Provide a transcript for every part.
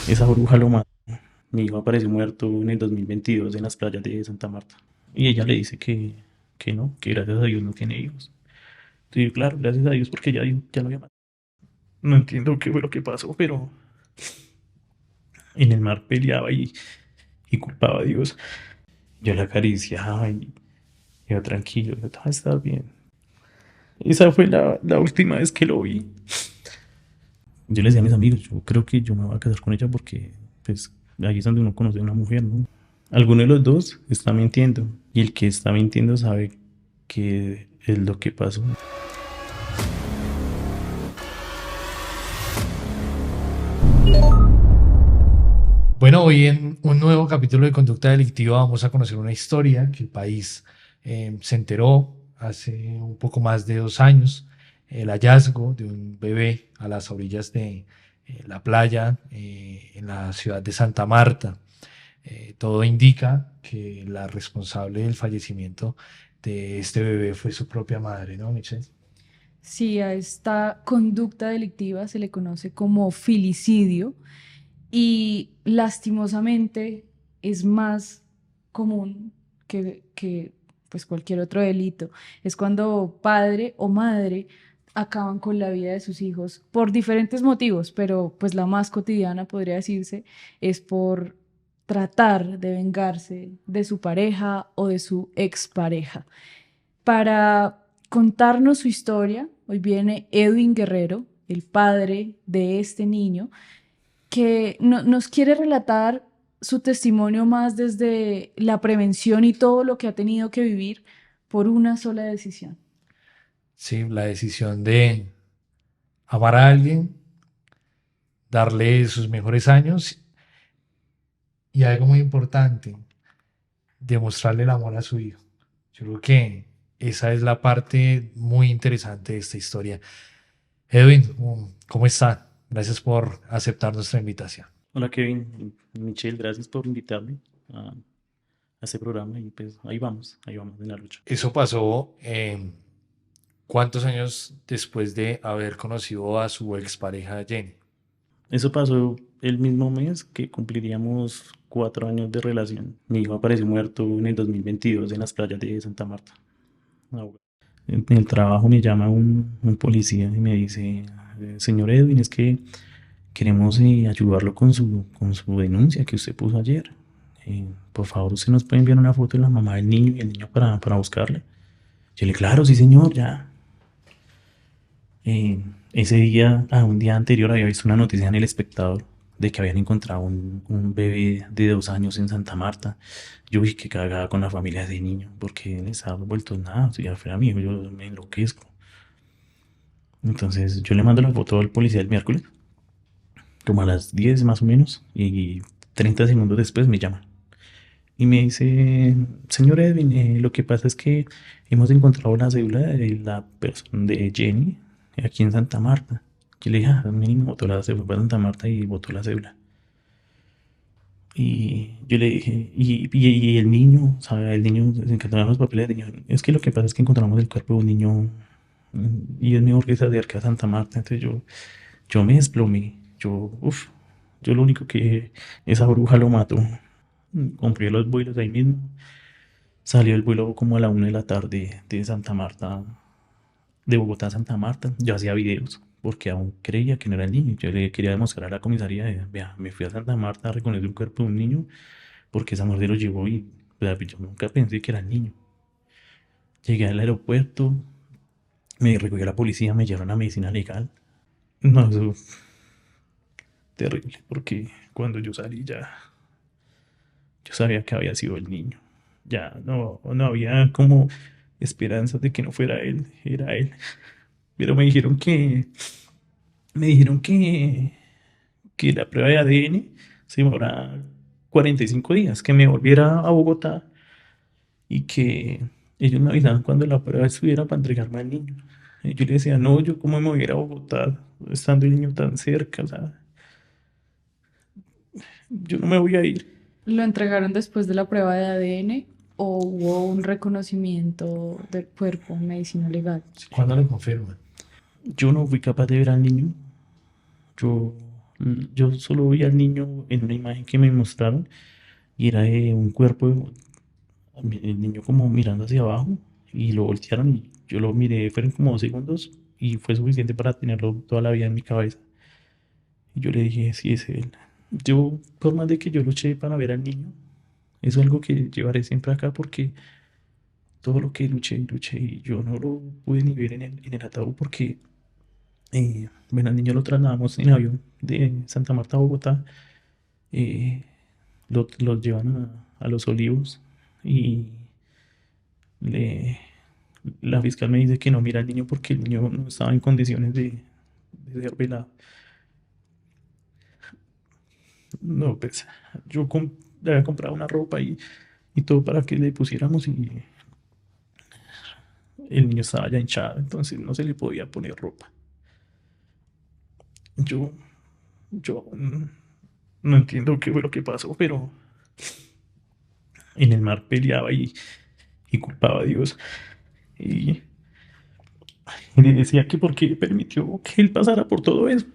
Esa bruja lo mató. Mi hijo apareció muerto en el 2022 en las playas de Santa Marta. Y ella le dice que no, que gracias a Dios no tiene hijos. Sí, claro, gracias a Dios porque ya lo había matado. No entiendo qué fue lo que pasó, pero en el mar peleaba y culpaba a Dios. Yo la acariciaba y yo tranquilo, yo todo está bien. Esa fue la última vez que lo vi. Yo les decía a mis amigos, yo creo que yo me voy a casar con ella porque, pues, ahí es donde uno conoce a una mujer, ¿no? Alguno de los dos está mintiendo y el que está mintiendo sabe que es lo que pasó. Bueno, hoy en un nuevo capítulo de Conducta Delictiva vamos a conocer una historia que el país se enteró hace un poco más de 2 años, el hallazgo de un bebé a las orillas de la playa en la ciudad de Santa Marta. Todo indica que la responsable del fallecimiento de este bebé fue su propia madre, ¿no, Michelle? Sí, a esta conducta delictiva se le conoce como filicidio y lastimosamente es más común que pues cualquier otro delito. Es cuando padre o madre acaban con la vida de sus hijos por diferentes motivos, pero pues la más cotidiana podría decirse es por tratar de vengarse de su pareja o de su expareja. Para contarnos su historia, hoy viene Edwin Guerrero, el padre de este niño, que nos quiere relatar su testimonio más desde la prevención y todo lo que ha tenido que vivir por una sola decisión. Sí, la decisión de amar a alguien, darle sus mejores años y algo muy importante, demostrarle el amor a su hijo. Yo creo que esa es la parte muy interesante de esta historia. Edwin, ¿cómo está? Gracias por aceptar nuestra invitación. Hola Kevin, Michelle, gracias por invitarme a este programa y pues ahí vamos en la lucha. Eso pasó ¿cuántos años después de haber conocido a su expareja Jenny? Eso pasó el mismo mes que cumpliríamos 4 años de relación. Mi hijo apareció muerto en el 2022 en las playas de Santa Marta. En el trabajo me llama un policía y me dice, señor Edwin, es que queremos ayudarlo con su denuncia que usted puso ayer. Por favor, usted nos puede enviar una foto de la mamá del niño y el niño para buscarle. Yo le, claro, sí, señor, ya. Eh, Ese día, un día anterior, había visto una noticia en El Espectador de que habían encontrado un bebé de 2 años en Santa Marta. Yo vi que cagaba con la familia de ese niño, porque les ha vuelto nada. Si ya fuera mi hijo, yo me enloquezco. Entonces, yo le mando la foto al policía el miércoles, como a las 10 más o menos, y 30 segundos después me llama. Y me dice, señor Edwin, lo que pasa es que hemos encontrado la cédula de la persona de Jenny aquí en Santa Marta. Yo le dije, mínimo botó se fue para Santa Marta y botó la cédula. Y yo le dije, y el niño, ¿sabe? El niño, se encontraron los papeles del niño. Es que lo que pasa es que encontramos el cuerpo de un niño y es mejor que se acerque a Santa Marta. Entonces yo me desplomé. Yo lo único que esa bruja lo mató. Compré los vuelos ahí mismo. Salió el vuelo como a la 1 de la tarde de Santa Marta, de Bogotá a Santa Marta. Yo hacía videos porque aún creía que no era el niño. Yo le quería demostrar a la comisaría, vea, me fui a Santa Marta a reconocer un cuerpo de un niño porque esa mujer lo llevó y vea, yo nunca pensé que era el niño. Llegué al aeropuerto, me recogió la policía, me llevaron a medicina legal. No, eso terrible porque cuando yo salí ya, yo sabía que había sido el niño. Ya no había como esperanzas de que no fuera él, era él. Pero me dijeron que la prueba de ADN se demora 45 días, que me volviera a Bogotá y que ellos me avisaban cuando la prueba estuviera para entregarme al niño. Y yo le decía, no, yo cómo me voy a ir a Bogotá estando el niño tan cerca, o sea, yo no me voy a ir. ¿Lo entregaron después de la prueba de ADN o hubo un reconocimiento del cuerpo en medicina legal? ¿Cuándo le confirman? Yo no fui capaz de ver al niño, yo Yo solo vi al niño en una imagen que me mostraron y era de un cuerpo, el niño como mirando hacia abajo y lo voltearon y yo lo miré, fueron como 2 segundos y fue suficiente para tenerlo toda la vida en mi cabeza. Y yo le dije, sí, es él. Yo, por más de que yo luché para ver al niño, es algo que llevaré siempre acá porque todo lo que luché y luché y yo no lo pude ni ver en el ataúd porque, bueno, al niño lo trasladamos en avión de Santa Marta a Bogotá, eh, lo llevan a Los Olivos y le, la fiscal me dice que no mira al niño porque el niño no estaba en condiciones de ser velado. No, pues yo le había comprado una ropa y todo para que le pusiéramos y el niño estaba ya hinchado, entonces no se le podía poner ropa. Yo, yo no entiendo qué fue lo que pasó, pero en el mar peleaba y culpaba a Dios y, y le decía que por qué permitió que él pasara por todo eso.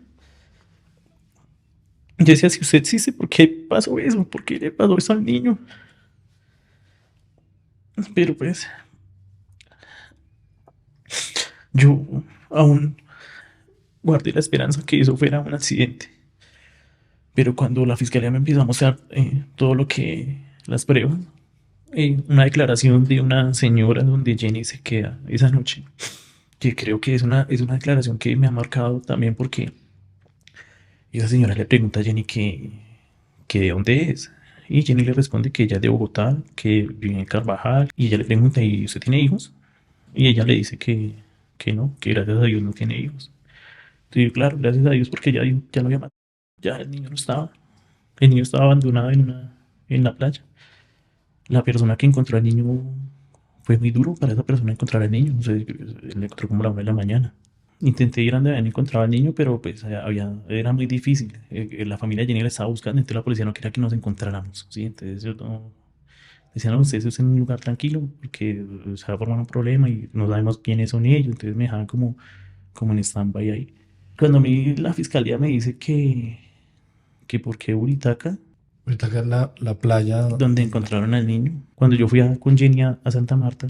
Yo decía, si usted existe, ¿por qué pasó eso? ¿Por qué le pasó eso al niño? Pero pues yo aún guardé la esperanza que eso fuera un accidente. Pero cuando la fiscalía me empezó a mostrar todo lo que, las pruebas, una declaración de una señora donde Jenny se queda esa noche, que creo que es una declaración que me ha marcado también porque esa señora le pregunta a Jenny que de dónde es. Y Jenny le responde que ella es de Bogotá, que vive en Carvajal. Y ella le pregunta, ¿y usted tiene hijos? Y ella le dice que no, que gracias a Dios no tiene hijos. Sí, claro, gracias a Dios porque ya lo había matado. Ya el niño no estaba. El niño estaba abandonado en la playa. La persona que encontró al niño fue muy duro para esa persona encontrar al niño. O sea, él le encontró como a la 1 de la mañana. Intenté ir a donde habían encontrado al niño, pero pues era muy difícil. La familia de Jenny la estaba buscando, entonces la policía no quería que nos encontráramos. ¿Sí? Entonces yo no, decían, no, ustedes estén en un lugar tranquilo porque se va a formar un problema y no sabemos quiénes son ellos. Entonces me dejaban como en stand-by ahí. Cuando a mí la fiscalía me dice que por qué Buritaca, Ahorita acá es la playa. donde encontraron al niño, cuando yo fui con Jenny a Santa Marta,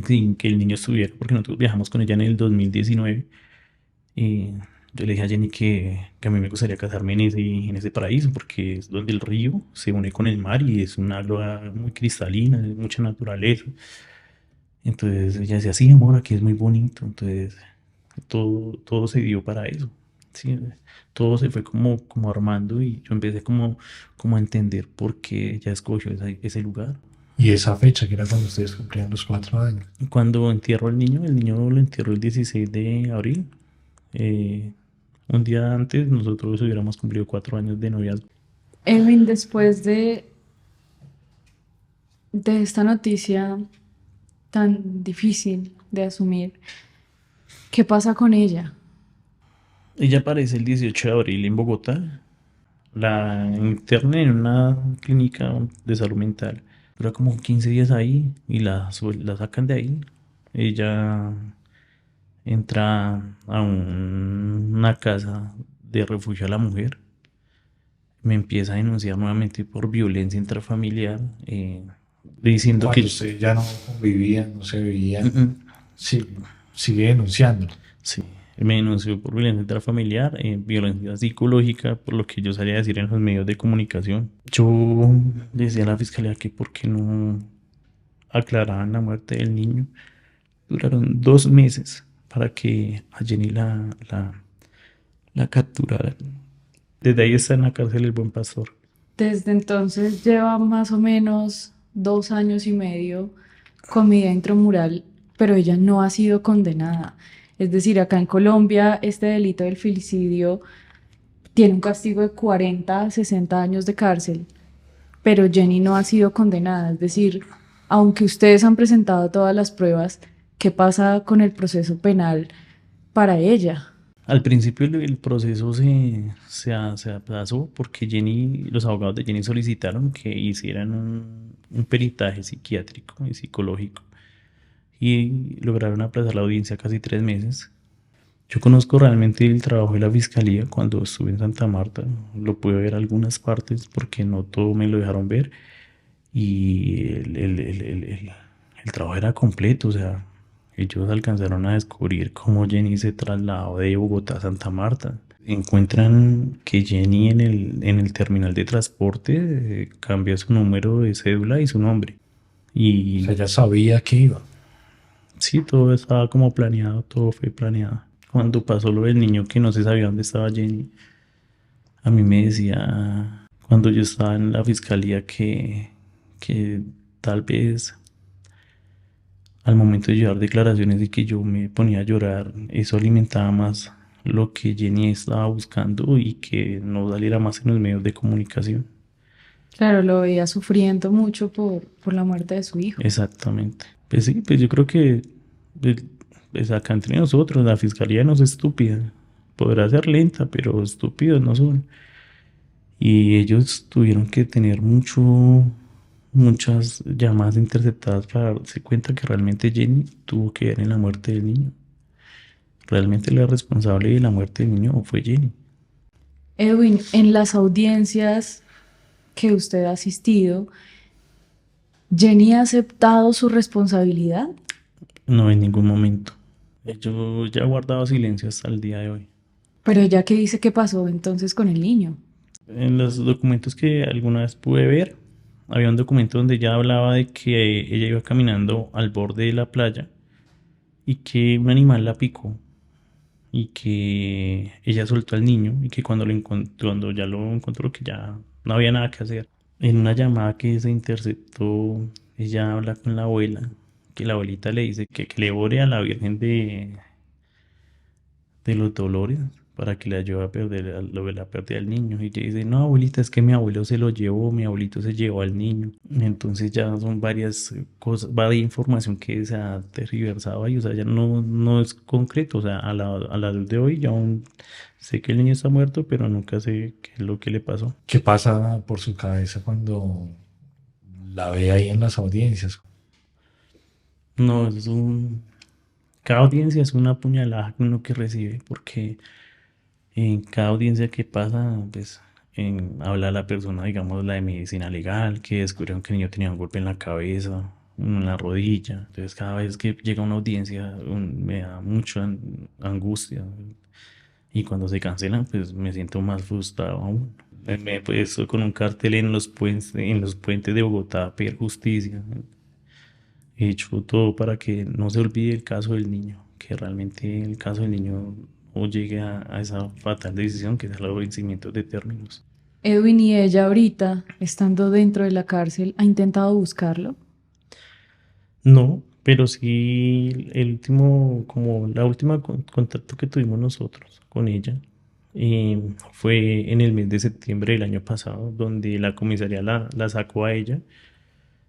sin que el niño estuviera, porque nosotros viajamos con ella en el 2019, y yo le dije a Jenny que a mí me gustaría casarme en ese paraíso, porque es donde el río se une con el mar y es un agua muy cristalina, de mucha naturaleza. Entonces ella decía, sí, amor, aquí es muy bonito. Entonces todo se dio para eso. Sí, todo se fue como armando y yo empecé como a entender por qué ella escogió ese lugar. Y esa fecha, que era cuando ustedes cumplían los 4 años. Cuando entierro al niño, el niño lo entierró el 16 de abril. Eh, un día antes nosotros hubiéramos cumplido 4 años de noviazgo. Elvin, después de esta noticia tan difícil de asumir, ¿qué pasa con ella? Ella aparece el 18 de abril en Bogotá. La internan en una clínica de salud mental. Dura como 15 días ahí y la sacan de ahí. Ella entra a una casa de refugio a la mujer. Me empieza a denunciar nuevamente por violencia intrafamiliar, diciendo Cuando que... ustedes ya no convivían, no se Mm, veían, mm. sí, sigue denunciando. Sí, me denunció por violencia intrafamiliar, violencia psicológica, por lo que yo salía a decir en los medios de comunicación. Yo decía a la fiscalía que por qué no aclaraban la muerte del niño. Duraron 2 meses para que a Jenny la capturaran. Desde ahí está en la cárcel el buen pastor. Desde entonces lleva más o menos 2 años y medio con medida intramural, pero ella no ha sido condenada. Es decir, acá en Colombia este delito del filicidio tiene un castigo de 40 a 60 años de cárcel, pero Jenny no ha sido condenada. Es decir, aunque ustedes han presentado todas las pruebas, ¿qué pasa con el proceso penal para ella? Al principio el proceso se aplazó porque los abogados de Jenny solicitaron que hicieran un peritaje psiquiátrico y psicológico y lograron aplazar la audiencia casi 3 meses. Yo conozco realmente el trabajo de la fiscalía cuando estuve en Santa Marta. Lo pude ver algunas partes porque no todo me lo dejaron ver. Y el trabajo era completo. O sea, ellos alcanzaron a descubrir cómo Jenny se trasladó de Bogotá a Santa Marta. Encuentran que Jenny en el terminal de transporte cambia su número de cédula y su nombre. O sea, Y ya sabía que iba. sí, todo estaba como planeado, todo fue planeado. Cuando pasó lo del niño que no se sabía dónde estaba Jenny, a mí me decía, cuando yo estaba en la fiscalía, que tal vez al momento de llevar declaraciones y que yo me ponía a llorar, eso alimentaba más lo que Jenny estaba buscando y que no saliera más en los medios de comunicación. Claro, lo veía sufriendo mucho por la muerte de su hijo. Exactamente. Pues sí, pues yo creo que pues, pues acá entre nosotros la fiscalía no es estúpida. Podrá ser lenta, pero estúpidos no son. Y ellos tuvieron que tener muchas llamadas interceptadas para darse cuenta que realmente Jenny tuvo que ver en la muerte del niño. Realmente la responsable de la muerte del niño fue Jenny. Edwin, en las audiencias que usted ha asistido, ¿Jenny ha aceptado su responsabilidad? No en ningún momento. Yo ya he guardado silencio hasta el día de hoy. Pero ya que dice qué pasó entonces con el niño. En los documentos que alguna vez pude ver, había un documento donde ella hablaba de que ella iba caminando al borde de la playa y que un animal la picó y que ella soltó al niño y que cuando ya lo encontró que ya no había nada que hacer. En una llamada que se interceptó, ella habla con la abuela, que la abuelita le dice que le ore a la Virgen de los dolores para que le ayude a perder lo de la pérdida del niño. Y ella dice, no, abuelita, es que mi abuelo se lo llevó, mi abuelito se llevó al niño. Entonces ya son varias cosas, varias información que se ha tergiversado ahí, o sea, ya no es concreto, o sea, a la luz de hoy ya aún sé que el niño está muerto, pero nunca sé qué es lo que le pasó. ¿Qué pasa por su cabeza cuando la ve ahí en las audiencias? No, cada audiencia es una puñalada que uno que recibe, porque en cada audiencia que pasa, pues habla la persona, digamos, la de medicina legal, que descubrieron que el niño tenía un golpe en la cabeza, uno en la rodilla. Entonces, cada vez que llega a una audiencia, me da mucha angustia. Y cuando se cancelan, pues me siento más frustrado aún. Me he puesto con un cartel en los puentes de Bogotá a pedir justicia. He hecho todo para que no se olvide el caso del niño, que realmente el caso del niño no llegue a esa fatal decisión que es el vencimiento de términos. Edwin y ella ahorita, estando dentro de la cárcel, ¿ha intentado buscarlo? No, pero sí como la última contacto que tuvimos nosotros con ella fue en el mes de septiembre del año pasado, donde la comisaría la sacó a ella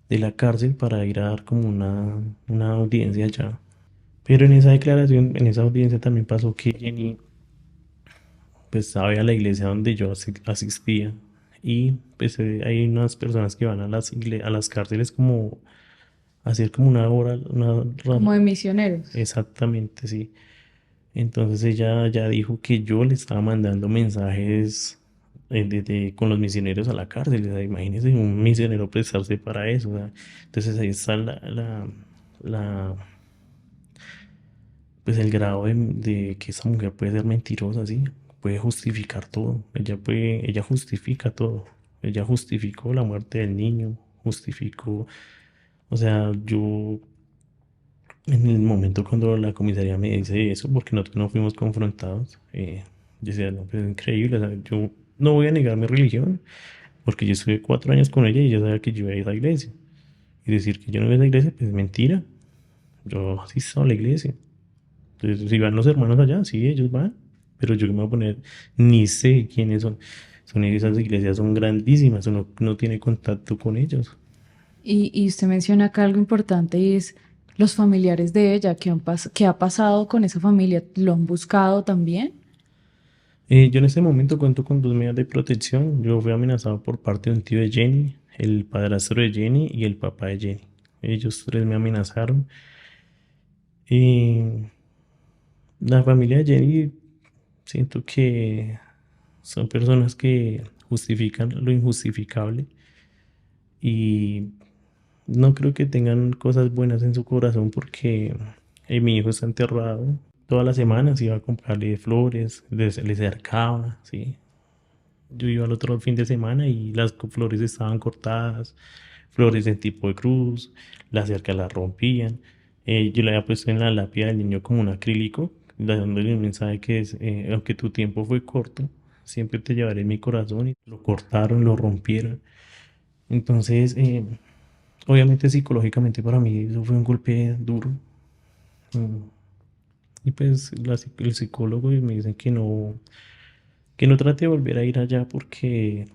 de la cárcel para ir a dar como una audiencia allá. Pero en esa declaración, en esa audiencia también pasó que Jenny pues sabe a la iglesia donde yo asistía y pues hay unas personas que van a las cárceles como a hacer como una hora, Como de misioneros. exactamente, sí. Entonces ella ya dijo que yo le estaba mandando mensajes con los misioneros a la cárcel. O sea, imagínense un misionero prestarse para eso. O sea, entonces ahí está la, pues el grado de que esa mujer puede ser mentirosa, sí, puede justificar todo. Ella justifica todo. Ella justificó la muerte del niño, justificó, o sea, yo en el momento cuando la comisaría me dice eso, porque nosotros no fuimos confrontados, yo decía, no, pues es increíble, o sea, yo no voy a negar mi religión, porque yo estuve 4 años con ella y ella sabía que yo iba a esa iglesia. Y decir que yo no iba a esa iglesia, pues es mentira. Yo asisto a la iglesia. Entonces, si van los hermanos allá, sí, ellos van. Pero yo que me voy a poner, ni sé quiénes son. Esas iglesias son grandísimas, uno no tiene contacto con ellos. Y usted menciona acá algo importante y es los familiares de ella, ¿qué ha pasado con esa familia? ¿Lo han buscado también? Yo en este momento cuento con 2 medidas de protección. Yo fui amenazado por parte de un tío de Jenny, el padrastro de Jenny y el papá de Jenny. Ellos tres me amenazaron. Y La familia de Jenny, siento que son personas que justifican lo injustificable y no creo que tengan cosas buenas en su corazón porque mi hijo está enterrado. Todas las semanas iba a comprarle flores, les acercaba, ¿sí? Yo iba al otro fin de semana y las flores estaban cortadas, flores en tipo de cruz, las cercas las rompían. Yo le había puesto en la lápida del niño como un acrílico, dándole un mensaje que es, aunque tu tiempo fue corto, siempre te llevaré en mi corazón. Y lo cortaron, lo rompieron. Entonces, obviamente psicológicamente para mí eso fue un golpe duro. Mm, Y pues el psicólogo me dice que no trate de volver a ir allá porque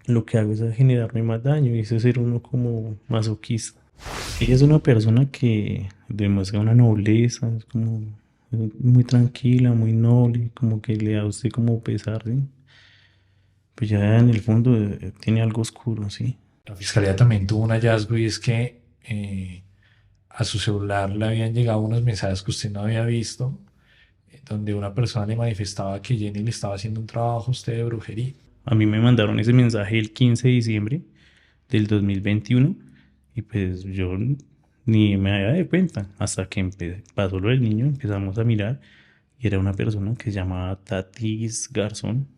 lo que hago es generarme más daño y eso es ser uno como masoquista. Ella es una persona que demuestra una nobleza, es como muy tranquila, muy noble, como que le da a usted como pesar, ¿sí? Pues ya en el fondo tiene algo oscuro, ¿sí? La fiscalía también tuvo un hallazgo y es que a su celular le habían llegado unos mensajes que usted no había visto, donde una persona le manifestaba que Jenny le estaba haciendo un trabajo a usted de brujería. A mí me mandaron ese mensaje el 15 de diciembre del 2021 y pues yo ni me había dado cuenta hasta que pasó lo del niño, empezamos a mirar y era una persona que se llamaba Tatis Garzón,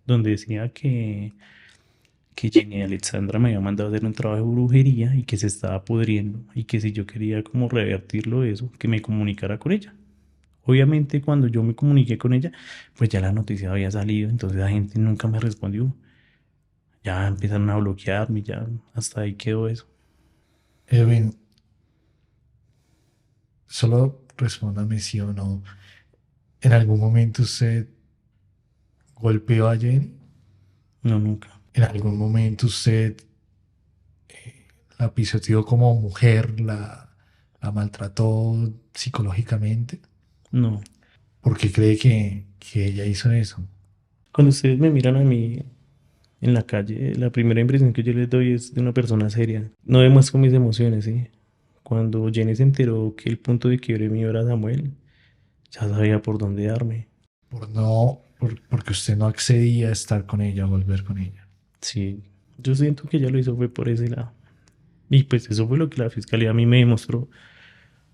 donde decía que Jenny Alexandra me había mandado a hacer un trabajo de brujería y que se estaba pudriendo y que si yo quería como revertirlo eso, que me comunicara con ella. Obviamente cuando yo me comuniqué con ella, pues ya la noticia había salido, entonces la gente nunca me respondió. Ya empezaron a bloquearme, ya hasta ahí quedó eso. Edwin, solo respóndame sí o no. ¿En algún momento usted golpeó a Jenny? No, nunca. ¿En algún momento usted la pisoteó como mujer, la maltrató psicológicamente? No. ¿Por qué cree que ella hizo eso? Cuando ustedes me miran a mí en la calle, la primera impresión que yo les doy es de una persona seria. No demuestro mis emociones, ¿sí? Cuando Jenny se enteró que el punto de quiebre mío era Samuel, ya sabía por dónde darme. Porque usted no accedía a estar con ella, a volver con ella. Sí, yo siento que ella lo hizo fue por ese lado. Y pues eso fue lo que la fiscalía a mí me demostró,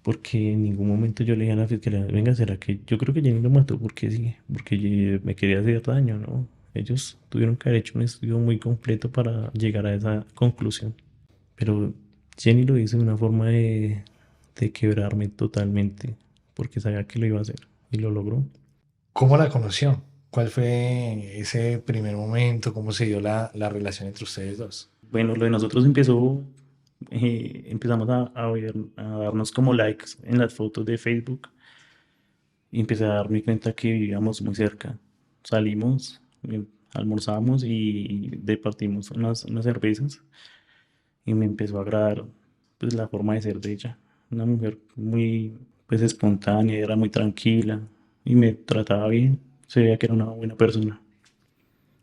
porque en ningún momento yo le dije a la fiscalía, venga, ¿será que yo creo que Jenny lo mató? Porque sí, porque me quería hacer daño, ¿no? Ellos tuvieron que haber hecho un estudio muy completo para llegar a esa conclusión. Pero Jenny lo hizo de una forma de quebrarme totalmente, porque sabía que lo iba a hacer y lo logró. ¿Cómo la conoció? ¿Cuál fue ese primer momento? ¿Cómo se dio la relación entre ustedes dos? Bueno, lo de nosotros empezó, empezamos a darnos como likes en las fotos de Facebook y empecé a darme cuenta que vivíamos muy cerca. Salimos, almorzamos y departimos unas cervezas y me empezó a agradar pues la forma de ser de ella. Una mujer muy pues espontánea, era muy tranquila y me trataba bien. Se veía que era una buena persona.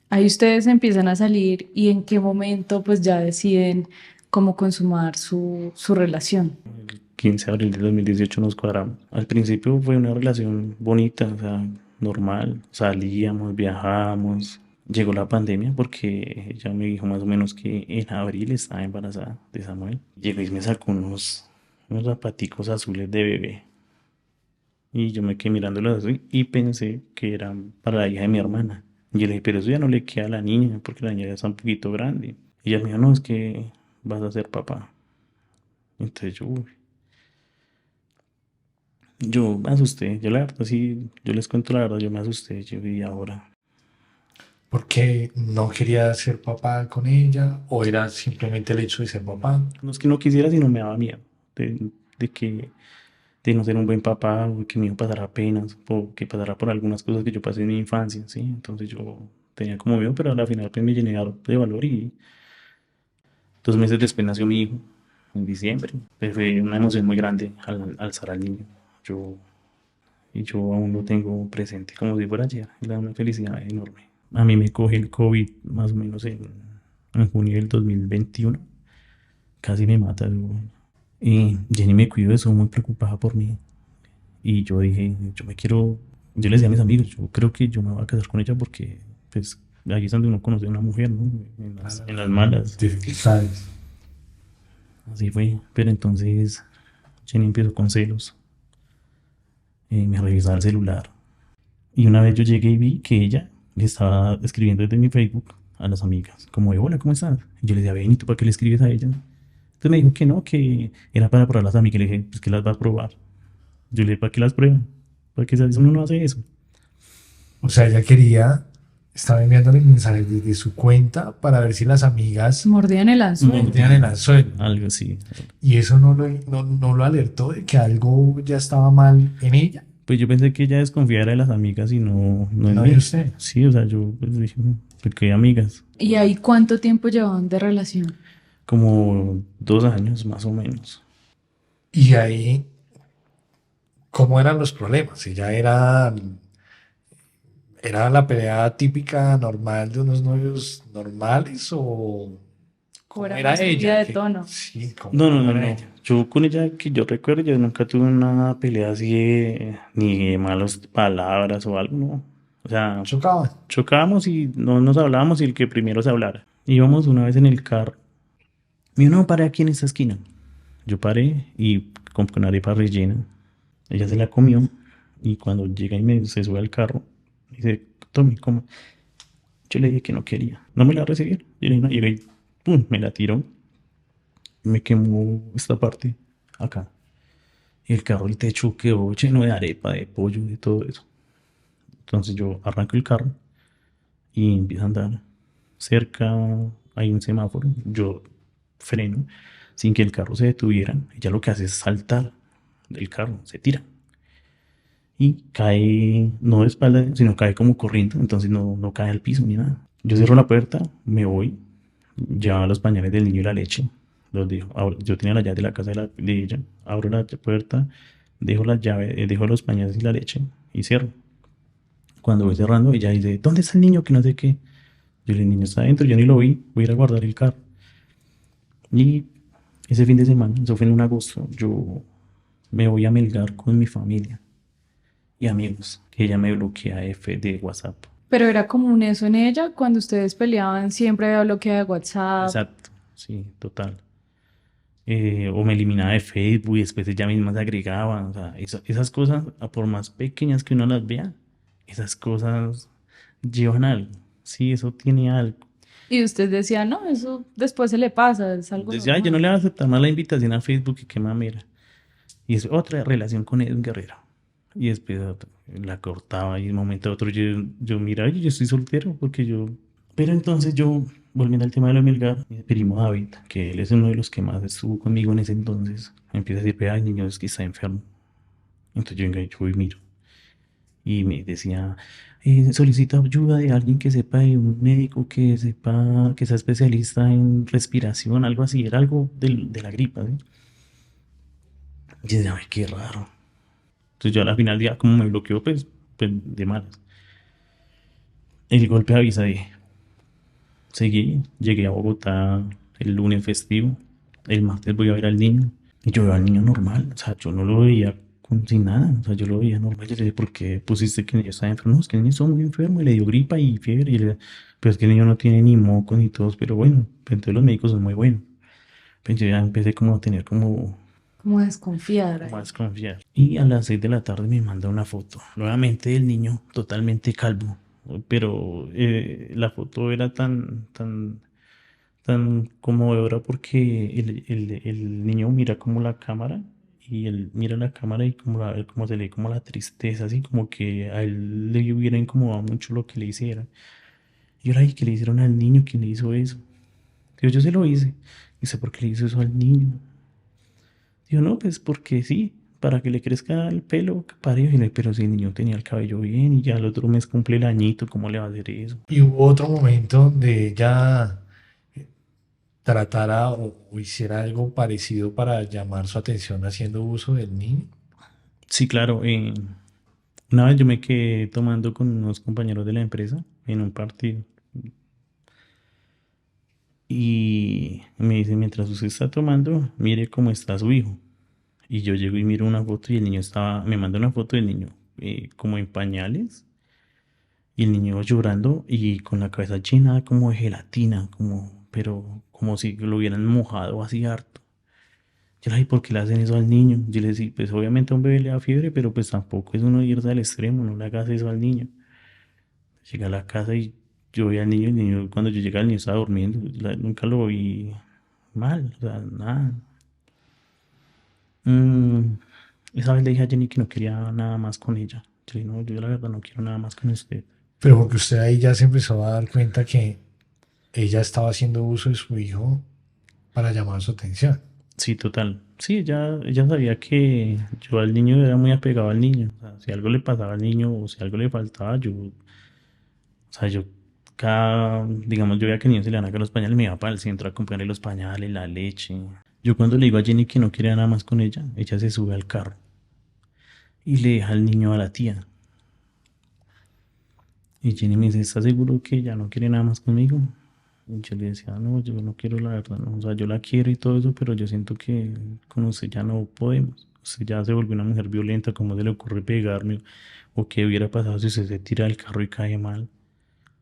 Ahí ustedes empiezan a salir y en qué momento pues ya deciden cómo consumar su relación. El 15 de abril de 2018 nos cuadramos. Al principio fue una relación bonita, o sea, normal. Salíamos, viajábamos. Llegó la pandemia porque ella me dijo más o menos que en abril estaba embarazada de Samuel. Llegó y me sacó unos zapaticos azules de bebé. Y yo me quedé mirándolos así y pensé que eran para la hija de mi hermana. Y yo le dije, pero eso ya no le queda a la niña porque la niña ya está un poquito grande. Y ella me dijo, no, es que vas a ser papá. Entonces yo, uy, yo me asusté. Yo la verdad, sí, yo les cuento la verdad, yo me asusté. Yo vi ahora. ¿Porque no quería ser papá con ella o era simplemente el hecho de ser papá? No es que no quisiera, sino me daba miedo de que de no ser un buen papá, o que mi hijo pasara penas, o que pasara por algunas cosas que yo pasé en mi infancia, ¿sí? Entonces yo tenía como miedo, pero a la final pues me llené de valor y 2 meses después nació mi hijo, en diciembre. Pues fue una emoción muy grande al alzar al niño. Yo, y yo aún lo tengo presente como si fuera ayer, y da una felicidad enorme. A mí me coge el COVID más o menos en junio del 2021, casi me mata. Y Jenny me cuidó, estuvo muy preocupada por mí. Y yo dije, yo les decía a mis amigos, yo creo que yo me voy a casar con ella porque, pues, ahí es donde uno conoce a una mujer, ¿no? En las malas. Dificultades. Así fue. Pero entonces Jenny empezó con celos. Me revisaba el celular. Y una vez yo llegué y vi que ella le estaba escribiendo desde mi Facebook a las amigas, como de, hola, ¿cómo estás? Y yo le decía, ven, ¿y tú para qué le escribes a ella? Entonces me dijo que no, que era para probar las amigas. Le dije, pues que las va a probar. Yo le dije, ¿para qué las prueba? ¿Para qué uno no hace eso? O sea, ella quería, estaba enviándole mensajes desde su cuenta para ver si las amigas Mordían el anzuelo. mordían el anzuelo. Algo así. Y eso no lo alertó de que algo ya estaba mal en ella. Pues yo pensé que ella desconfiara de las amigas y no en No mí. de usted. Sí, o sea, yo pues dije, ¿por qué amigas? ¿Y ahí cuánto tiempo llevaban de relación? Como 2 años más o menos. Y ahí, ¿cómo eran los problemas? Ella era la pelea típica normal de unos novios normales o ¿O cómo era era más subida ella? de tono? Sí, ¿cómo, No, no, cómo no, era no. ella? Yo con ella, que yo recuerdo, yo nunca tuve una pelea así ni de malas palabras o algo, ¿no? O sea, Chocaban. chocábamos y no nos hablábamos y el que primero se hablara. Íbamos una vez en el carro. Me dijo, no, paré aquí en esta esquina. Yo paré y compré una arepa rellena. Ella se la comió y cuando llega y se sube al carro, dice, tome, coma. Yo le dije que no quería. No me la recibía. Yo le dije, no, llegué y pum, me la tiró. Me quemó esta parte acá. Y el carro, el techo quedó lleno de arepa, de pollo, de todo eso. Entonces yo arranco el carro y empiezo a andar. Cerca hay un semáforo. Yo freno sin que el carro se detuviera. Ella lo que hace es saltar del carro, se tira. Y cae, no de espalda, sino cae como corriendo. Entonces no cae al piso ni nada. Yo cierro la puerta, me voy, llevaba los pañales del niño y la leche. Los dejo. Yo tenía la llave de la casa de ella. Abro la puerta, dejo la llave, dejo los pañales y la leche y cierro. Cuando voy cerrando, ella dice, ¿dónde está el niño? Que no sé qué. Yo le dije, el niño está adentro, yo ni lo vi, voy a ir a guardar el carro. Y ese fin de semana, eso fue en un agosto, yo me voy a Melgar con mi familia y amigos, que ella me bloquea de WhatsApp. Pero era común eso en ella, cuando ustedes peleaban siempre había bloqueo de WhatsApp. Exacto, sí, total. O me eliminaba de Facebook y después ella misma se agregaba. O sea, esas cosas, por más pequeñas que uno las vea, esas cosas llevan algo. Sí, eso tiene algo. Y usted decía, no, eso después se le pasa, es algo Decía, ay, yo no normal. le voy a aceptar más la invitación a Facebook y qué mamera. Y es otra relación con Edwin Guerrero. Y después la cortaba y de un momento a otro yo mira, oye, yo estoy soltero porque yo... Pero entonces yo, volviendo al tema de la humildad, mi primo David, que él es uno de los que más estuvo conmigo en ese entonces, me empieza a decir, ay, niño, es que está enfermo. Entonces yo venga y yo y miro. Y me decía, solicita ayuda de alguien que sepa, de un médico que sepa, que sea especialista en respiración, algo así, era algo de la gripa, ¿sí? Y yo decía, ay, qué raro. Entonces yo a la final día, como me bloqueó, pues de malas. El golpe de avisa dije, seguí, llegué a Bogotá el lunes festivo, el martes voy a ver al niño, y yo veo al niño normal, o sea, yo no lo veía sin nada, o sea, yo lo veía normal. Yo le dije, ¿por qué pusiste que el niño estaba enfermo? No, es que el niño estaba muy enfermo y le dio gripa y fiebre, pero es que el niño no tiene ni mocos ni tos, pero bueno, pues entonces los médicos son muy buenos. Pues yo ya empecé como a tener Como desconfiar ahí. más confiar. Y a las 6 de la tarde me manda una foto, nuevamente del niño totalmente calvo, pero la foto era tan conmovedora porque el niño mira como la cámara y él mira la cámara y como se le ve como la tristeza, así como que a él le hubiera incomodado mucho lo que le hicieron. Y ahora, ¿y qué le hicieron al niño? ¿Quién le hizo eso? Digo, yo se lo hice. Dice, ¿por qué le hizo eso al niño? Digo, no, pues porque sí, para que le crezca el pelo parejo. Y le, pero si el niño tenía el cabello bien y ya el otro mes cumple el añito, ¿cómo le va a hacer eso? Y hubo otro momento donde ella tratara o hiciera algo parecido para llamar su atención haciendo uso del niño. Sí, claro. Una vez yo me quedé tomando con unos compañeros de la empresa en un partido. Y me dice, mientras usted está tomando, mire cómo está su hijo. Y yo llego y miro una foto y el niño estaba, me manda una foto del niño como en pañales y el niño llorando y con la cabeza llena como de gelatina, como, pero como si lo hubieran mojado así harto. Yo le dije, ¿por qué le hacen eso al niño? Yo le decía, pues obviamente a un bebé le da fiebre, pero pues tampoco es uno irse al extremo, no le hagas eso al niño. Llegué a la casa y yo vi al niño, el niño, cuando yo llegué el niño estaba durmiendo, nunca lo vi mal, o sea, nada. Mm, esa vez le dije a Jenny que no quería nada más con ella. Yo le dije, no, yo la verdad no quiero nada más con usted. Pero porque usted ahí ya se empezó a dar cuenta que ella estaba haciendo uso de su hijo para llamar su atención. Sí, total. Sí, ella sabía que yo al niño era muy apegado al niño. O sea, si algo le pasaba al niño o si algo le faltaba, o sea, digamos, yo veía que el niño se le iban a caer los pañales, me iba para el centro a comprarle los pañales, la leche. Yo cuando le digo a Jenny que no quería nada más con ella se sube al carro y le deja al niño a la tía. Y Jenny me dice, ¿estás seguro que ella no quiere nada más conmigo? Y yo le decía, no, yo no quiero la verdad, no. O sea, yo la quiero y todo eso, pero yo siento que con usted ya no podemos. Usted ya se volvió una mujer violenta, ¿cómo se le ocurre pegarme? ¿O qué hubiera pasado si usted se tira del carro y cae mal?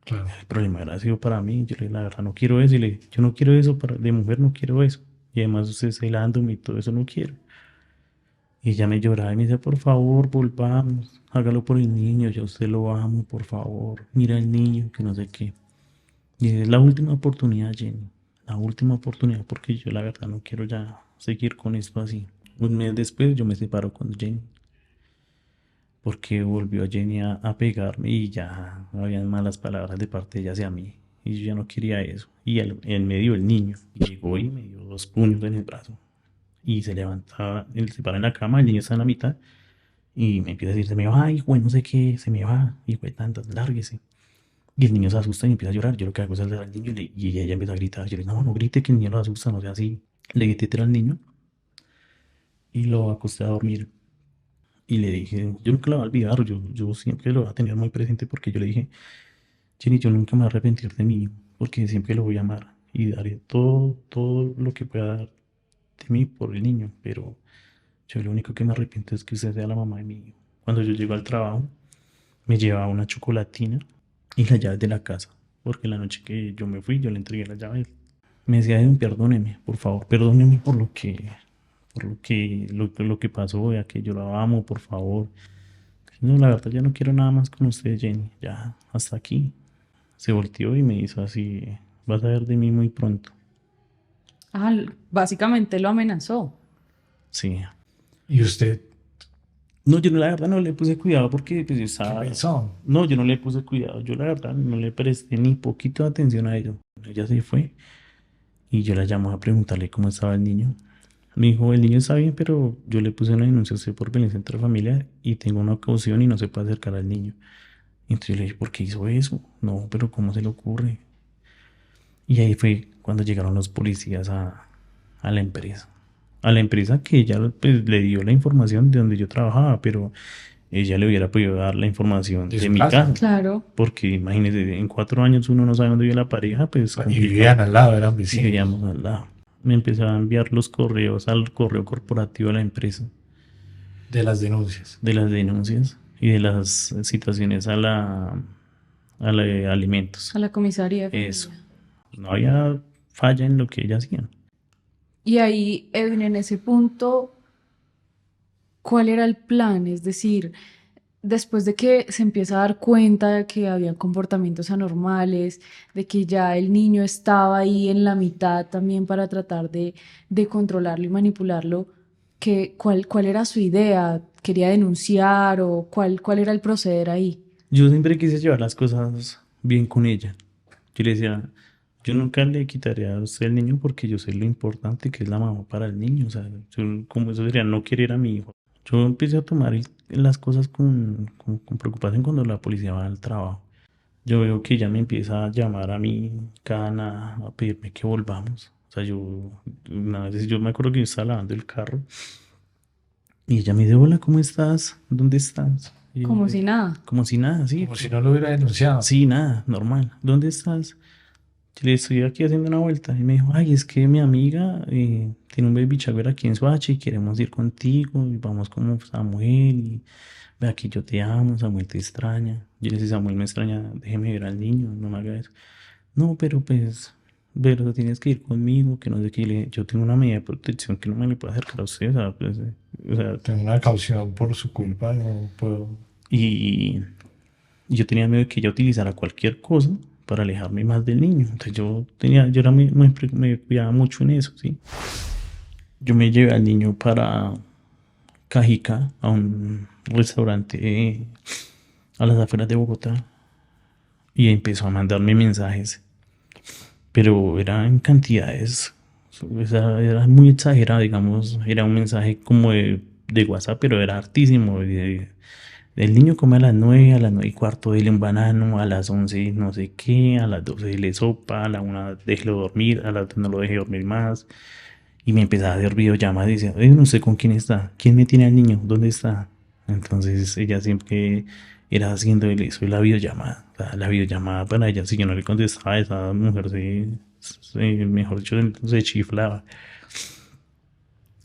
Claro. El problema era sido para mí. Yo le dije, la verdad, no quiero eso. Y le dije, yo no quiero eso, de mujer no quiero eso. Y además usted celándome y todo eso no quiero. Y ella me lloraba y me decía, por favor, volvamos, hágalo por el niño, yo a usted lo amo, por favor, mira al niño, que no sé qué. Y es la última oportunidad, Jenny, la última oportunidad, porque yo la verdad no quiero ya seguir con esto así. Un mes después yo me separo con Jenny, porque volvió Jenny a pegarme y ya habían malas palabras de parte de ella hacia mí. Y yo ya no quería eso. Y él me dio el niño, y llegó y me dio 2 puños en el brazo. Y se levantaba, él se para en la cama, el niño está en la mitad. Y me empieza a decir, se me va, hijo, no sé qué, se me va, hijo de tantas, lárguese. Y el niño se asusta y empieza a llorar. Yo lo que hago es alzar al niño y ella empieza a gritar. Yo le digo, no, no grite, que el niño lo asusta, no sea así. Le grité al niño y lo acosté a dormir. Y le dije, yo nunca lo voy a olvidar, yo siempre lo voy a tener muy presente porque yo le dije, Jenny, yo nunca me voy a arrepentir de mí, porque siempre lo voy a amar y daré todo, todo lo que pueda dar de mí por el niño, pero yo lo único que me arrepiento es que usted sea la mamá de mi hijo. Cuando yo llego al trabajo, me llevaba una chocolatina y las llaves de la casa, porque la noche que yo me fui, yo le entregué las llaves. Me decía, Edwin, perdóneme, por favor, perdóneme por lo que pasó, ya que yo la amo, por favor. No, la verdad, ya no quiero nada más con usted, Jenny, ya, hasta aquí. Se volteó y me hizo así, vas a ver de mí muy pronto. Ah, básicamente lo amenazó. Sí. Y usted, No, yo la verdad no le puse cuidado porque pues yo ¿qué estaba... pensó? No, yo no le puse cuidado. Yo la verdad no le presté ni poquito de atención a ello. Ella se fue y yo la llamo a preguntarle cómo estaba el niño. Me dijo, el niño está bien, pero yo le puse una denuncia a usted por violencia intrafamiliar y tengo una caución y no se puede acercar al niño. Entonces yo le dije, ¿por qué hizo eso? No, pero ¿cómo se le ocurre? Y ahí fue cuando llegaron los policías a la empresa. A la empresa que ella pues, le dio la información de donde yo trabajaba, pero ella le hubiera podido dar la información De de su mi casa. casa. Claro. Porque imagínese, en 4 años uno no sabe dónde vive la pareja, pues Y complicado. vivían al lado, eran Y vecinos. vivíamos al lado. Me empezaba a enviar los correos al correo corporativo de la empresa, De las denuncias. de las denuncias y de las situaciones a la de alimentos. A la comisaría de Eso. familia. No había falla en lo que ella hacía. Y ahí, Edwin, en ese punto, ¿cuál era el plan? Es decir, después de que se empieza a dar cuenta de que había comportamientos anormales, de que ya el niño estaba ahí en la mitad también para tratar de controlarlo y manipularlo, ¿cuál era su idea? ¿Quería denunciar o cuál era el proceder ahí? Yo siempre quise llevar las cosas bien con ella. Yo le decía, yo nunca le quitaría a usted el niño porque yo sé lo importante que es la mamá para el niño. O sea, como eso sería no querer a mi hijo. Yo empecé a tomar las cosas con preocupación cuando la policía va al trabajo. Yo veo que ella me empieza a llamar a mí cada nada, a pedirme que volvamos. O sea, una vez yo me acuerdo que yo estaba lavando el carro y ella me dice, hola, ¿cómo estás? ¿Dónde estás? Y yo, Como si nada. como si nada, sí. Como si no lo hubiera denunciado. Sí, nada, normal. ¿Dónde estás? le estoy aquí haciendo una vuelta. Y me dijo, ay, es que mi amiga tiene un baby shower aquí en Soacha y queremos ir contigo. Y vamos como Samuel. Y ve aquí, yo te amo, Samuel te extraña. Yo le dije, Samuel me extraña, déjeme ver al niño, no me haga eso. No, pero tienes que ir conmigo, que no sé qué. Y le dije, yo tengo una medida de protección que no me le puedo acercar a usted, ¿sabes? Pues, o sea, Tengo una caución por su culpa, no puedo. y yo tenía miedo de que ella utilizara cualquier cosa para alejarme más del niño. Entonces yo era me cuidaba mucho en eso, ¿sí? Yo me llevé al niño para Cajica, a un restaurante a las afueras de Bogotá, y empezó a mandarme mensajes, pero eran en cantidades, o sea, era muy exagerado, digamos, era un mensaje como de WhatsApp, pero era hartísimo. El niño come a las 9:15 dele un banano, a las 11 no sé qué, a las 12 dele sopa, a la 1 déjelo dormir, a las 2 no lo deje dormir más. Y me empezaba a hacer videollamadas y decía, no sé con quién está, quién me tiene al niño, ¿dónde está? Entonces ella siempre era haciéndole eso, la videollamada. O sea, la videollamada para ella, si yo no le contestaba, esa mujer mejor dicho, se chiflaba.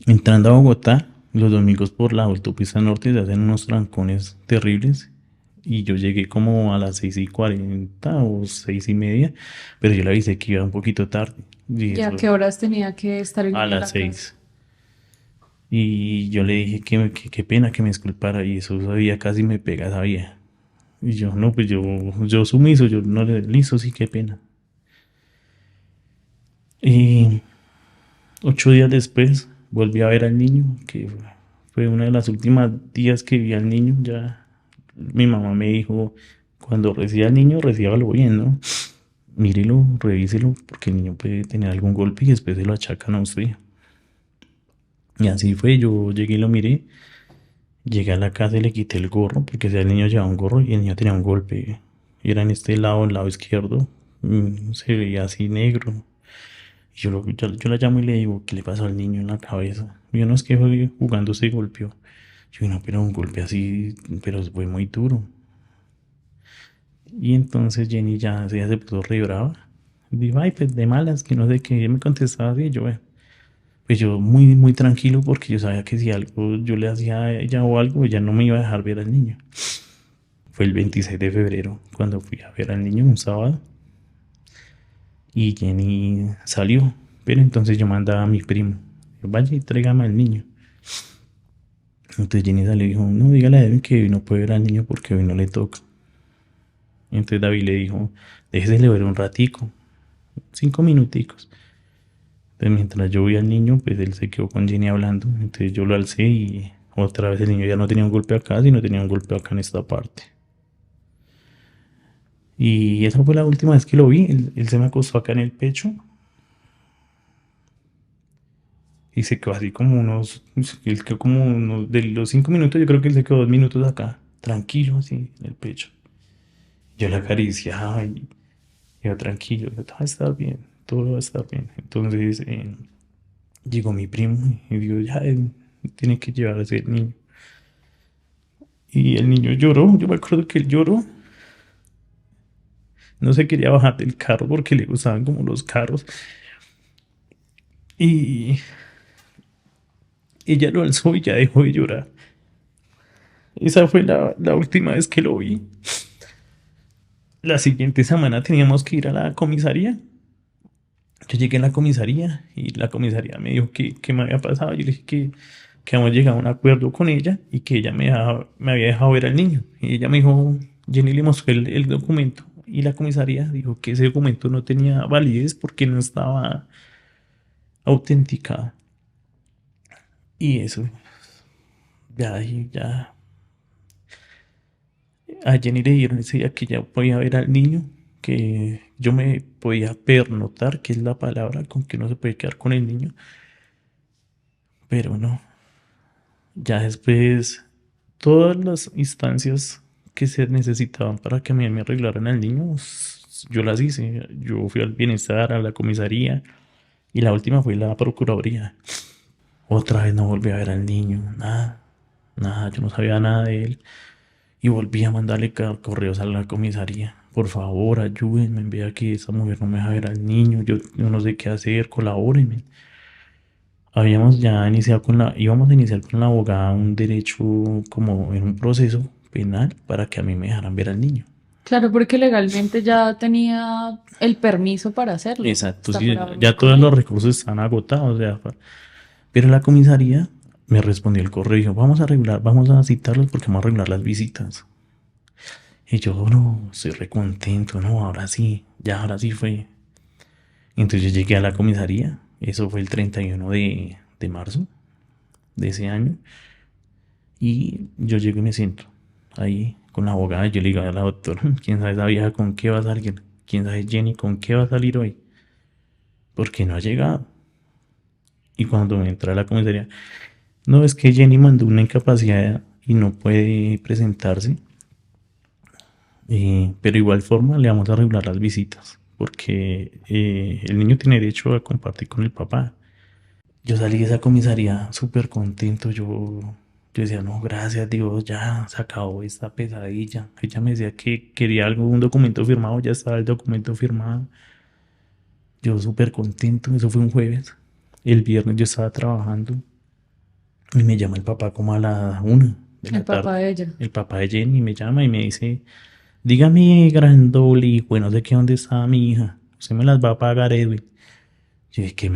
Entrando a Bogotá, los domingos por la autopista norte se hacen unos trancones terribles. Y yo llegué como a las 6:40 o 6:30, pero yo le avisé que iba un poquito tarde. Y ¿Y a eso qué horas tenía que estar el a niño en las la casa? 6. Y yo le dije que qué pena que me disculpara. Y eso sabía, casi me pega esa vieja. Y yo, no, pues yo sumiso, yo no le listo, sí, qué pena. Y 8 días después volví a ver al niño, que fue una de las últimas días que vi al niño. Ya mi mamá me dijo, cuando reciba al niño, recíbalo bien, ¿no? Mírelo, revíselo, porque el niño puede tener algún golpe y después se lo achacan a usted. Y así fue, yo llegué y lo miré. Llegué a la casa y le quité el gorro, porque si el niño llevaba un gorro y el niño tenía un golpe. Y era en este lado, el lado izquierdo. Se veía así negro. Y yo la llamo y le digo, ¿qué le pasó al niño en la cabeza? Y yo, no, es que fue jugando se golpeó. Yo, no, pero un golpe así, pero fue muy duro. Y entonces Jenny ya se puso re brava. Dijo, ay, pues de malas, que no sé qué. Ella me contestaba así, y yo, pues yo muy, muy tranquilo porque yo sabía que si algo yo le hacía a ella o algo, ella no me iba a dejar ver al niño. Fue el 26 de febrero cuando fui a ver al niño un sábado y Jenny salió. Pero entonces yo mandaba a mi primo, vaya y tráigame al niño. Entonces Jenny salió y dijo, no, dígale a David que hoy no puede ver al niño porque hoy no le toca. Entonces David le dijo, déjesele ver un ratico, 5 minuticos. Entonces mientras yo vi al niño, pues él se quedó con Jenny hablando. Entonces yo lo alcé y otra vez el niño ya no tenía un golpe acá, sino tenía un golpe acá en esta parte. Y esa fue la última vez que lo vi. Él se me acostó acá en el pecho y se quedó así como él quedó como de los 5 minutos, yo creo que él se quedó 2 minutos acá, tranquilo así en el pecho. Yo le acariciaba y yo tranquilo, todo va a estar bien, todo va a estar bien. Entonces llegó mi primo y dijo, ya, tiene que llevarse el niño. Y el niño lloró, yo me acuerdo que él lloró. No se quería bajar del carro porque le gustaban como los carros. Y ella lo alzó y ya dejó de llorar. Esa fue la última vez que lo vi. La siguiente semana teníamos que ir a la comisaría. Yo llegué a la comisaría y la comisaría me dijo que me había pasado. Yo le dije que habíamos llegado a un acuerdo con ella y que ella me había dejado ver al niño. Y ella me dijo, Jenny le mostró el documento. Y la comisaría dijo que ese documento no tenía validez porque no estaba autenticado. Y eso, ya. A Jenny le dieron ese día que ya podía ver al niño, que yo me podía pernotar, que es la palabra con que uno se puede quedar con el niño. Pero no, ya después, todas las instancias que se necesitaban para que me arreglaran al niño, yo las hice. Yo fui al bienestar, a la comisaría, y la última fue la procuraduría. Otra vez no volví a ver al niño, nada, nada, yo no sabía nada de él. Y volví a mandarle correos a la comisaría. por favor, ayúdenme, vea que esa mujer no me deja ver al niño, yo no sé qué hacer, colabórenme. Íbamos a iniciar con la abogada un derecho como en un proceso penal para que a mí me dejaran ver al niño. Claro, porque legalmente ya tenía el permiso para hacerlo. Exacto, Está sí, por hablar ya con todos los él. recursos están agotados, o sea, pero la comisaría me respondió el correo y dijo, vamos a citarlos porque vamos a regular las visitas. Y yo, no, estoy recontento, no, ahora sí fue. Entonces yo llegué a la comisaría, eso fue el 31 de marzo de ese año, y yo llego y me siento ahí con la abogada, y yo le digo a la doctora, ¿quién sabe esa vieja con qué va a salir? ¿Quién sabe Jenny con qué va a salir hoy? Porque no ha llegado. Y cuando me entra a la comisaría, no, es que Jenny mandó una incapacidad y no puede presentarse. Pero igual forma le vamos a regular las visitas. Porque el niño tiene derecho a compartir con el papá. Yo salí de esa comisaría súper contento. Yo decía, no, gracias Dios, ya se acabó esta pesadilla. Ella me decía que quería un documento firmado, ya estaba el documento firmado. Yo súper contento, eso fue un jueves. El viernes yo estaba trabajando y me llama el papá como a la 1 de El la papá tarde. de ella. El papá de Jenny me llama y me dice, dígame, Grandoli, bueno, sé que dónde está mi hija. Usted me las va a pagar, Edwin. Yo dije,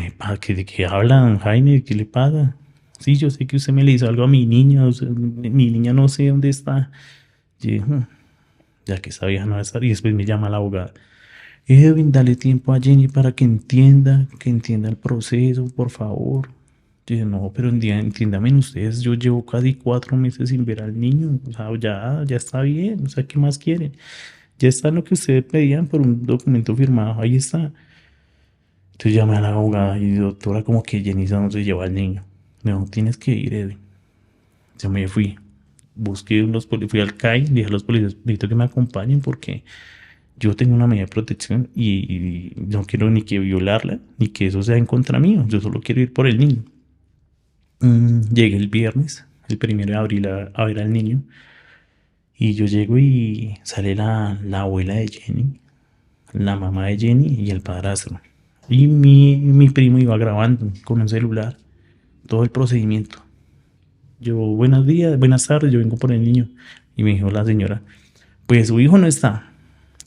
¿de qué hablan, Jaime? ¿Qué le pasa? Sí, yo sé que usted me le hizo algo a mi niña. Mi niña no sé dónde está. Yo dije, ya que esa vieja no va a estar. Y después me llama la abogada. Edwin, dale tiempo a Jenny para que entienda el proceso, por favor. Yo dije, no, pero entiéndame ustedes, yo llevo casi 4 meses sin ver al niño. O sea, ya está bien. O sea, ¿qué más quieren? Ya está lo que ustedes pedían por un documento firmado. Ahí está. Entonces llamé a la abogada y doctora, como que Jenny no se lleva al niño. No, tienes que ir, Edwin. Yo me fui. Fui al CAI, dije a los policías, necesito que me acompañen porque yo tengo una medida de protección y no quiero ni que violarla, ni que eso sea en contra mío. Yo solo quiero ir por el niño. Llegué el viernes, el 1 de abril, a ver al niño. Y yo llego y sale la abuela de Jenny, la mamá de Jenny y el padrastro. Y mi primo iba grabando con un celular todo el procedimiento. Yo, buenos días, buenas tardes, yo vengo por el niño. Y me dijo la señora, pues su hijo no está.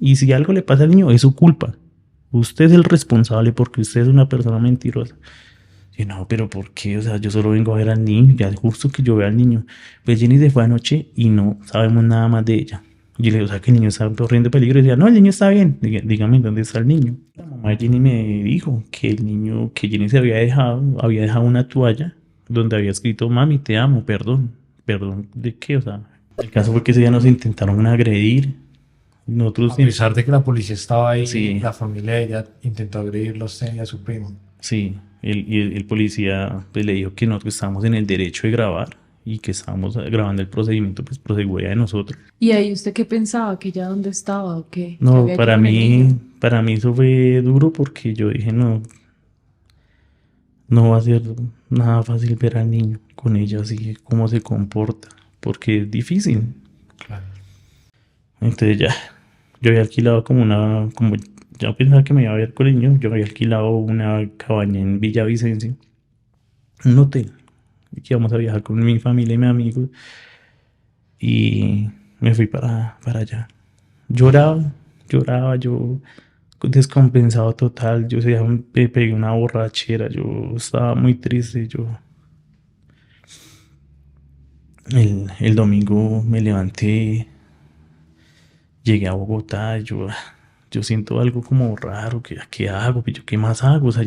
Y si algo le pasa al niño, es su culpa. Usted es el responsable porque usted es una persona mentirosa. Y no, pero ¿por qué? O sea, yo solo vengo a ver al niño, ya es justo que yo vea al niño. Pues Jenny se fue anoche y no sabemos nada más de ella. Y le digo, o sea, que el niño está corriendo peligro. Y decía, no, el niño está bien. Dígame dónde está el niño. La mamá de Jenny me dijo que el niño, que Jenny se había dejado una toalla donde había escrito, mami, te amo, perdón. ¿Perdón de qué? O sea, el caso fue que ese día nos intentaron agredir. A Nosotros, pesar de que la policía estaba ahí, sí, la familia de ella intentó agredirlo a usted y a su primo. sí, el policía pues, le dijo que nosotros estábamos en el derecho de grabar y que estábamos grabando el procedimiento pues por seguridad de nosotros. ¿Y ahí usted qué pensaba? ¿Que ya dónde estaba o qué? ¿Que No, había hecho con el niño? para mí eso fue duro porque yo dije, no, no va a ser nada fácil ver al niño con ella así, cómo se comporta, porque es difícil. Claro. Entonces ya, yo había alquilado como ya pensaba que me iba a ver con el niño, yo había alquilado una cabaña en Villavicencio, un hotel, y que íbamos a viajar con mi familia y mis amigos, y me fui para allá. Lloraba, yo descompensado total, yo ya me pegué una borrachera, yo estaba muy triste, el domingo me levanté, llegué a Bogotá, yo siento algo como raro, ¿qué hago? Yo, ¿qué más hago? O sea,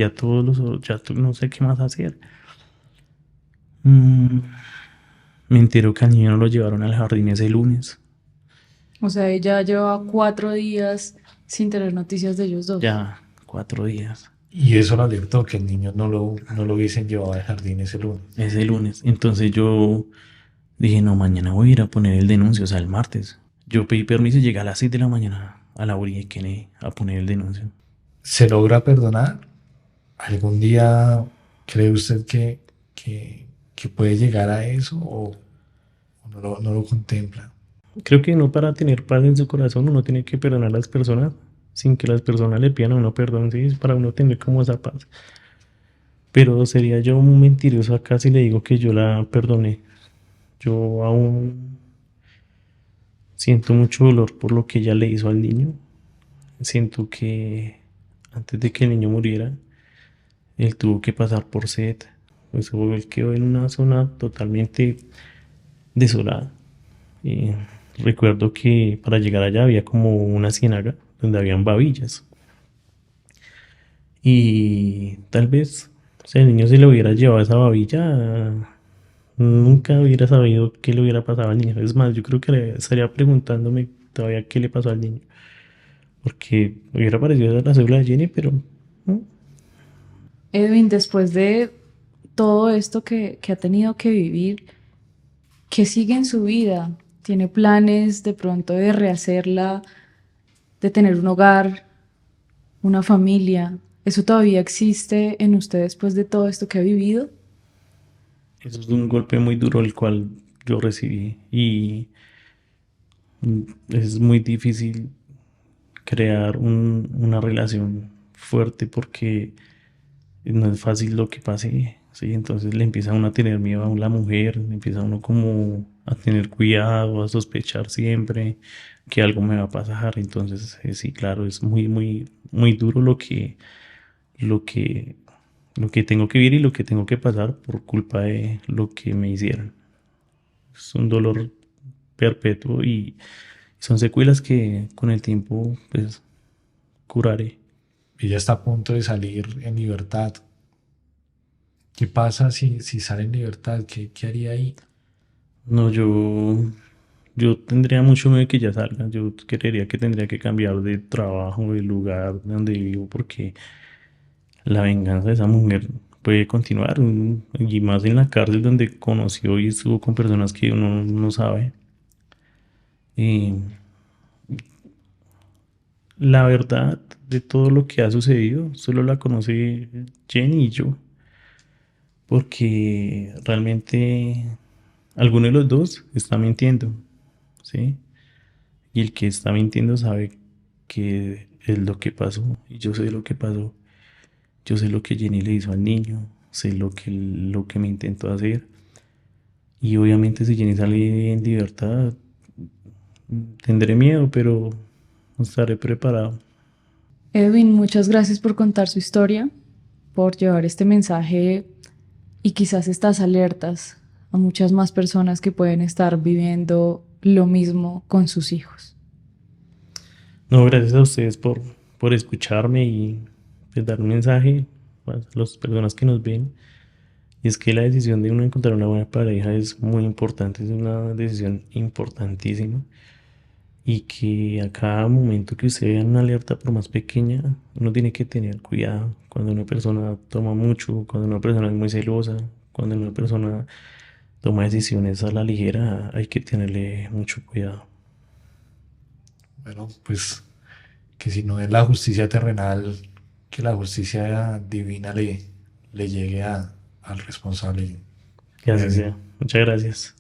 no sé qué más hacer. Mm, Me entero que al niño lo llevaron al jardín ese lunes, O sea, ella llevaba 4 días sin tener noticias de ellos dos. ya 4 días. Y eso lo alertó, que el niño no lo hubiesen llevado al jardín ese lunes. Ese lunes. Entonces yo dije, no, mañana voy a ir a poner el denuncio, o sea, el martes. Yo pedí permiso y llegué a las 6 de la mañana a la orilla de Kennedy a poner el denuncio. ¿Se logra perdonar? ¿Algún día cree usted que puede llegar a eso o no lo contempla? Creo que uno para tener paz en su corazón uno tiene que perdonar a las personas sin que las personas le pidan a uno perdón, ¿sí? Es para uno tener como esa paz. Pero sería yo un mentiroso acá si le digo que yo la perdoné. Yo aún siento mucho dolor por lo que ella le hizo al niño. Siento que antes de que el niño muriera, él tuvo que pasar por sed. Pues él quedó en una zona totalmente desolada. Y recuerdo que para llegar allá había como una ciénaga donde habían babillas. Y tal vez, si el niño se le hubiera llevado esa babilla, nunca hubiera sabido qué le hubiera pasado al niño. Es más, yo creo que estaría preguntándome todavía qué le pasó al niño. Porque hubiera parecido la cédula de Jenny, pero ¿no? Edwin, después de todo esto que ha tenido que vivir, ¿qué sigue en su vida? ¿Tiene planes de pronto de rehacerla, de tener un hogar, una familia? ¿Eso todavía existe en usted después de todo esto que ha vivido? Eso es un golpe muy duro el cual yo recibí. Y es muy difícil crear una relación fuerte porque no es fácil lo que pase, ¿sí? Entonces le empieza uno a tener miedo a la mujer, le empieza uno como a tener cuidado, a sospechar siempre que algo me va a pasar. Entonces, sí, claro, es muy, muy, muy duro lo que, lo que tengo que vivir y lo que tengo que pasar por culpa de lo que me hicieron. Es un dolor perpetuo y son secuelas que con el tiempo, pues, curaré. Ella está a punto de salir en libertad. ¿Qué pasa si sale en libertad? ¿Qué haría ahí? No, yo tendría mucho miedo de que ya salga. Yo creería que tendría que cambiar de trabajo, de lugar donde vivo, porque la venganza de esa mujer puede continuar. Y más en la cárcel donde conoció y estuvo con personas que uno no sabe. Y la verdad de todo lo que ha sucedido, solo la conoce Jenny y yo, porque realmente alguno de los dos está mintiendo, ¿sí? Y el que está mintiendo sabe que es lo que pasó. Y yo sé lo que pasó. Yo sé lo que Jenny le hizo al niño. Sé lo que me intentó hacer. Y obviamente si Jenny sale en libertad, tendré miedo, pero estaré preparado. Edwin, muchas gracias por contar su historia, por llevar este mensaje y quizás estas alertas a muchas más personas que pueden estar viviendo lo mismo con sus hijos. No, gracias a ustedes por escucharme y pues, dar un mensaje a las personas que nos ven. Y es que la decisión de uno encontrar una buena pareja es muy importante, es una decisión importantísima. Y que a cada momento que usted vea una alerta, por más pequeña, uno tiene que tener cuidado. Cuando una persona toma mucho, cuando una persona es muy celosa, cuando una persona toma decisiones a la ligera, hay que tenerle mucho cuidado. Bueno, pues que si no es la justicia terrenal, que la justicia divina le llegue al responsable. Que así Edwin. sea. Muchas gracias.